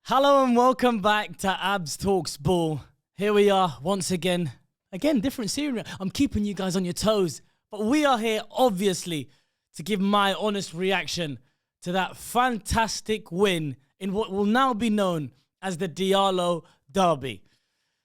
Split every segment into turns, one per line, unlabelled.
Hello and welcome back to Abs Talks Ball. Here we are once again. Again, different series. I'm keeping you guys on your toes. But we are here, obviously, to give my honest reaction to that fantastic win in what will now be known as the Diallo Derby.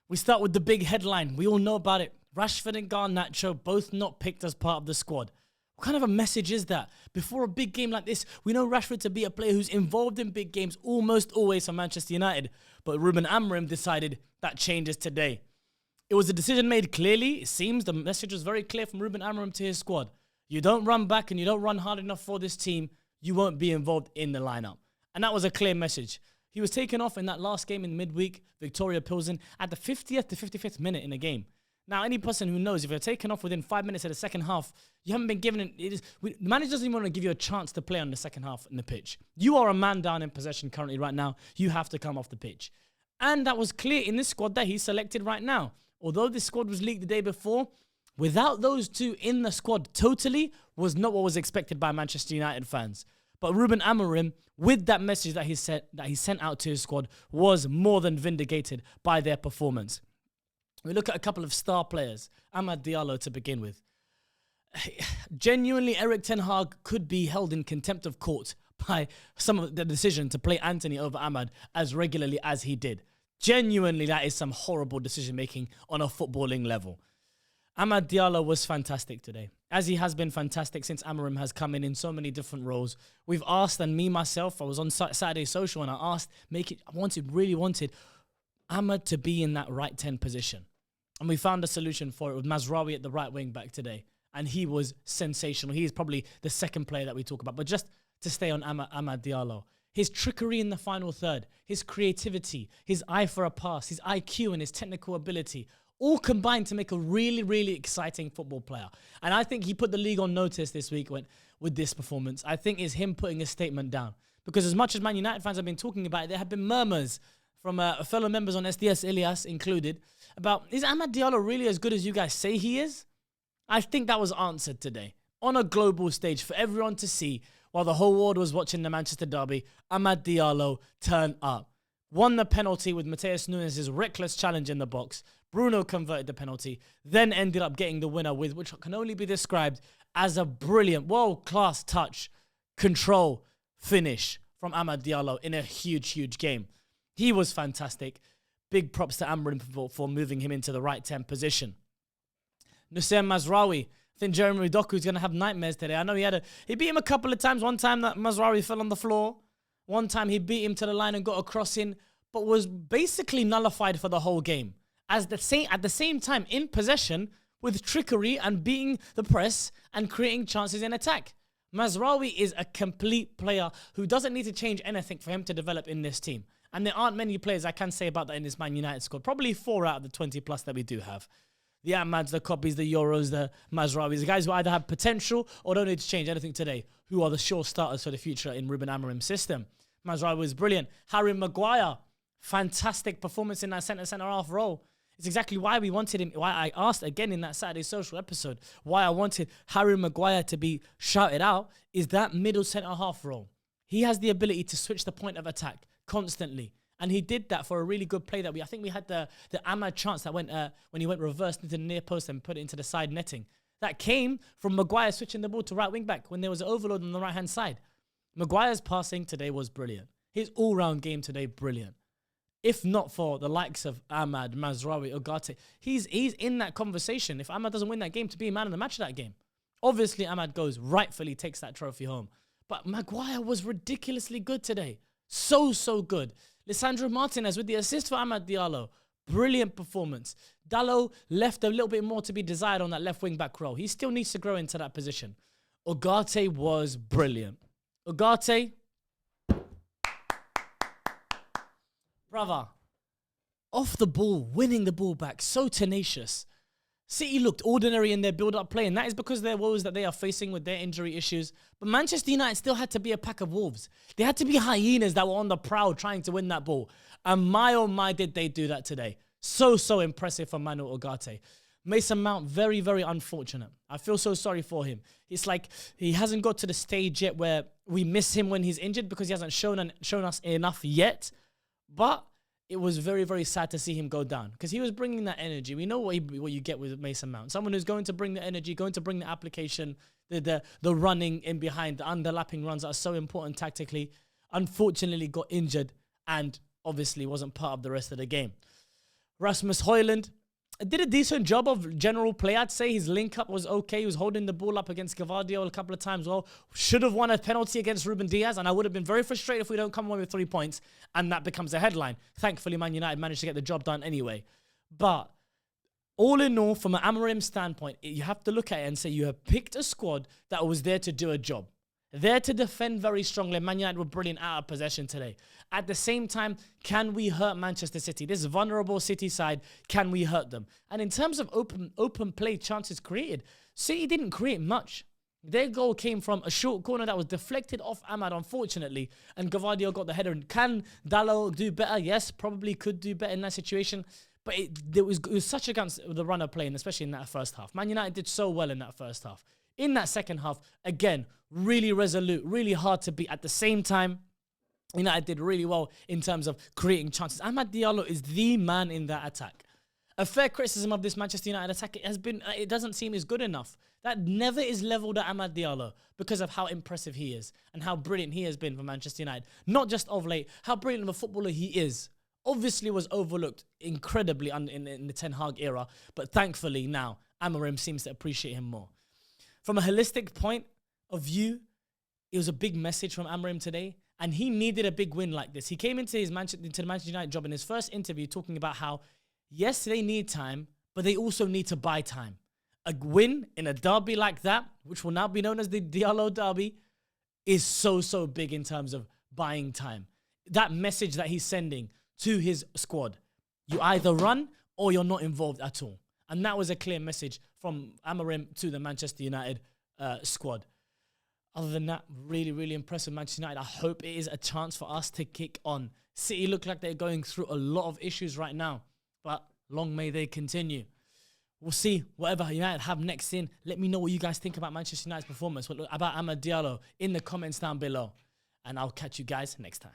We start with the big headline. We all know about it. Rashford and Garnacho both not picked as part of the squad. What kind of a message is that? Before a big game like this, we know Rashford to be a player who's involved in big games almost always for Manchester United. But Ruben Amorim decided that changes today. It was a decision made clearly. It seems the message was very clear from Ruben Amorim to his squad. You don't run back and you don't run hard enough for this team, you won't be involved in the lineup. And that was a clear message. He was taken off in that last game in midweek, Victoria Pilsen, at the 50th to 55th minute in the game. Now, any person who knows, if you're taken off within 5 minutes of the second half, you haven't been given the manager doesn't even want to give you a chance to play on the second half in the pitch. You are a man down in possession currently right now. You have to come off the pitch. And that was clear in this squad that he selected right now. Although this squad was leaked the day before, without those two in the squad totally was not what was expected by Manchester United fans. But Ruben Amorim, with that message that he sent out to his squad, was more than vindicated by their performance. We look at a couple of star players. Amad Diallo to begin with. Genuinely, Erik ten Hag could be held in contempt of court by some of the decision to play Anthony over Amad as regularly as he did. Genuinely, that is some horrible decision-making on a footballing level. Amad Diallo was fantastic today, as he has been fantastic since Amorim has come in so many different roles. We've asked, and me, myself, I was on Saturday Social, and I asked, really wanted Amad to be in that right 10 position. And we found a solution for it with Mazraoui at the right wing back today. And he was sensational. He is probably the second player that we talk about. But just to stay on Amad Diallo, his trickery in the final third, his creativity, his eye for a pass, his IQ and his technical ability, all combined to make a really, really exciting football player. And I think he put the league on notice this week with this performance. I think it's him putting a statement down. Because as much as Man United fans have been talking about it, there have been murmurs from fellow members on SDS, Ilias included, about, is Amad Diallo really as good as you guys say he is? I think that was answered today on a global stage for everyone to see while the whole world was watching the Manchester Derby. Amad Diallo turned up. Won the penalty with Matheus Nunes' reckless challenge in the box. Bruno converted the penalty, then ended up getting the winner with which can only be described as a brilliant, world-class touch, control, finish from Amad Diallo in a huge, huge game. He was fantastic. Big props to Amorim for moving him into the right 10 position. Nusayr Mazraoui. I think Jeremy Doku is going to have nightmares today. I know he beat him a couple of times. One time that Mazraoui fell on the floor. One time he beat him to the line and got a cross in, but was basically nullified for the whole game. At the same time, in possession, with trickery and beating the press and creating chances in attack. Mazraoui is a complete player who doesn't need to change anything for him to develop in this team. And there aren't many players I can say about that in this Man United squad. Probably 4 out of the 20 plus that we do have. The Amads, the Copies, the Euros, the Mazraouis, the guys who either have potential or don't need to change anything today, who are the sure starters for the future in Ruben Amorim's system. Mazraoui was brilliant. Harry Maguire, fantastic performance in that centre-half role. It's exactly why we wanted him, why I asked again in that Saturday Social episode, why I wanted Harry Maguire to be shouted out, is that middle centre-half role. He has the ability to switch the point of attack constantly. And he did that for a really good play that I think we had the Amad chance that went when he went reversed into the near post and put it into the side netting. That came from Maguire switching the ball to right wing back when there was an overload on the right hand side. Maguire's passing today was brilliant. His all-round game today, brilliant. If not for the likes of Amad, Mazraoui, Ugarte, he's in that conversation. If Amad doesn't win that game, to be man of the match of that game. Obviously, Amad rightfully takes that trophy home. But Maguire was ridiculously good today. So good. Lisandro Martinez with the assist for Amad Diallo. Brilliant performance. Diallo left a little bit more to be desired on that left wing back role. He still needs to grow into that position. Ugarte was brilliant. Ugarte, brother, off the ball, winning the ball back, so tenacious. City looked ordinary in their build-up play, and that is because of their woes that they are facing with their injury issues. But Manchester United still had to be a pack of wolves. They had to be hyenas that were on the prowl trying to win that ball. And my oh my did they do that today. So impressive for Manuel Ugarte. Mason Mount, very, very unfortunate. I feel so sorry for him. It's like he hasn't got to the stage yet where we miss him when he's injured because he hasn't shown us enough yet. But it was very, very sad to see him go down because he was bringing that energy. We know what you get with Mason Mount. Someone who's going to bring the energy, going to bring the application, the running in behind, the underlapping runs that are so important tactically. Unfortunately, got injured and obviously wasn't part of the rest of the game. Rasmus Højlund did a decent job of general play. I'd say his link up was okay. He was holding the ball up against Gavardio a couple of times. Well, should have won a penalty against Ruben Diaz, and I would have been very frustrated if we don't come away with 3 points and that becomes a headline. Thankfully, Man United managed to get the job done anyway. But all in all, from an Amorim standpoint, you have to look at it and say you have picked a squad that was there to do a job. There to defend very strongly. Man United were brilliant out of possession today. At the same time, can we hurt Manchester City? This vulnerable City side, can we hurt them? And in terms of open play chances created, City didn't create much. Their goal came from a short corner that was deflected off Ahmad, unfortunately, and Gavardio got the header. And can Diallo do better? Yes, probably could do better in that situation. But it was such against the run of play, and especially in that first half. Man United did so well in that first half. In that second half, again, really resolute, really hard to beat. At the same time, United did really well in terms of creating chances. Amad Diallo is the man in that attack. A fair criticism of this Manchester United attack it doesn't seem is good enough. That never is leveled at Amad Diallo because of how impressive he is and how brilliant he has been for Manchester United. Not just of late, how brilliant of a footballer he is. Obviously was overlooked incredibly in the Ten Hag era, but thankfully now Amorim seems to appreciate him more. From a holistic point of view, it was a big message from Amorim today, and he needed a big win like this. He came into the Manchester United job in his first interview talking about how, yes, they need time, but they also need to buy time. A win in a derby like that, which will now be known as the Diallo derby, is so big in terms of buying time. That message that he's sending to his squad, you either run or you're not involved at all. And that was a clear message from Amorim to the Manchester United squad. Other than that, really impressive Manchester United. I hope it is a chance for us to kick on. City look like they're going through a lot of issues right now, but long may they continue. We'll see whatever United have next in. Let me know what you guys think about Manchester United's performance, about Amad Diallo in the comments down below. And I'll catch you guys next time.